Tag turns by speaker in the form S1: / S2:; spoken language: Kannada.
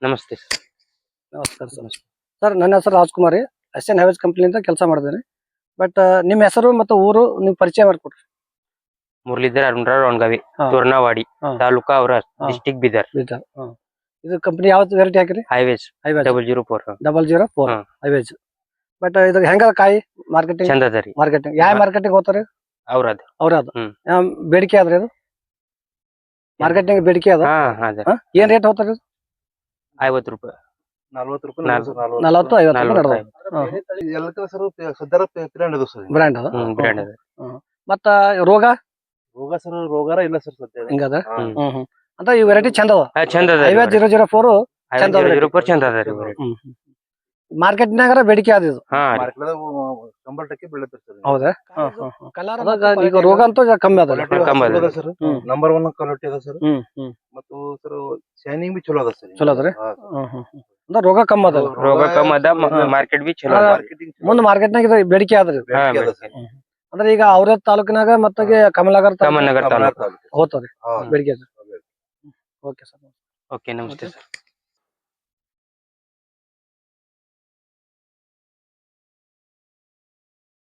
S1: ನಮಸ್ತೆ ಸರ್.
S2: ನಮಸ್ಕಾರ ಸರ್. ಸರ್ ನನ್ನ ಹೆಸರು ರಾಜ್ಕುಮಾರ್, SN ಹೈವೇಸ್ ಕಂಪ್ನಿಯಿಂದ ಕೆಲಸ ಮಾಡಿದ್ದೇನೆ. ಬಟ್ ನಿಮ್ಮ ಹೆಸರು ಮತ್ತು ಊರು ನೀವು ಪರಿಚಯ ಮಾಡಿಕೊಡ್ರಿ.
S1: ಮುರಳೀಧರ್ ಅರುಣರಾವ್ ರೋಣಗಾವಿ, ತೋರ್ನವಾಡಿ, ತಾಲೂಕಾ ಔರಾದ್, ಡಿಸ್ಟಿಕ್ ಬೀದರ್.
S2: ಇದು ಕಂಪ್ನಿ ಯಾವ್ದು ವೆರೈಟಿ ಹಾಕಿರಿ?
S1: Highways 004
S2: 004 highways. ಬಟ್ ಇದು ಹೆಂಗ ಕಾಯಿ ಮಾರ್ಕೆಟಿಂಗ್?
S1: ಚಂದ ಅದ ರೀ.
S2: ಮಾರ್ಕೆಟಿಂಗ್ ಯಾವ ಮಾರ್ಕೆಟಿಂಗ್ ಹೋಗ್ತಾರೆ?
S1: ಔರಾದ್.
S2: ಬೇಡಿಕೆ ಆದ್ರಿ ಅದು ಮಾರ್ಕೆಟಿಂಗ್ ಬೇಡಿಕೆ ಅದ. ಏನ್ ರೇಟ್ ಹೋಗ್ತಾರೆ?
S1: 50 ರೂಪಾಯಿ,
S3: 40 ರೂಪಾಯಿ,
S2: 40 50 ಬ್ರ್ಯಾಂಡ್ ಅದ. ಮತ್ತ ರೋಗ
S3: ಸರ್ ರೋಗಾರ ಇಲ್ಲ ಸರ್ ಸದ್ಯ
S2: ಹಿಂಗದ. ಅಂತ ಈ ವೆರೈಟಿ ಚಂದ ಅದ.
S1: ಚಂದ ಅದ.
S2: 004 ಚಂದ ಅದ.
S1: 004 ಚಂದ ಅದ ರೀ.
S2: ಮಾರ್ಕೆಟ್ನಾಗ ಬೇಡಿಕೆ ಆದ ಇದು.
S3: ಕಂಬಳಕ್ಕೆ ಬೀಳುತ್ತೆ ಸರ್.
S2: ಹೌದಾ? ಈಗ ರೋಗ ಅಂತೂ ಕಮ್ಮಿ ಅದ.
S3: ಸರ್ ನಂಬರ್ 1 ಕ್ವಾಲಿಟಿ ಅದ ಸರ್. ಮತ್ತು ಸರ್ ಶೈನಿಂಗ್ ಬಿ ಚಲೋ ಅದ ಸರ್.
S2: ಚಲೋ ಅದ್ರಿ. ಅಂದ್ರೆ ರೋಗ ಕಮ್ಮಿ ಅದ.
S1: ರೋಗ ಕಮ್ಮಿ ಅದ, ಮಾರ್ಕೆಟ್ ಬಿ ಚಲೋ ಅದ.
S2: ಮುಂದೆ ಮಾರ್ಕೆಟ್ನಾಗ ಬೇಡಿಕೆ ಆದ್ರಿ. ಅಂದ್ರೆ ಈಗ ಔರಾದ್ ತಾಲೂಕಿನಾಗ ಮತ್ತೆ ಕಮಲನಗರ
S1: ತಾಲೂಕು
S2: ಹೋಗ್ತದೆ ಬೇಡಿಕೆ. Okay sir.
S1: ಓಕೆ, ನಮಸ್ತೆ ಸರ್.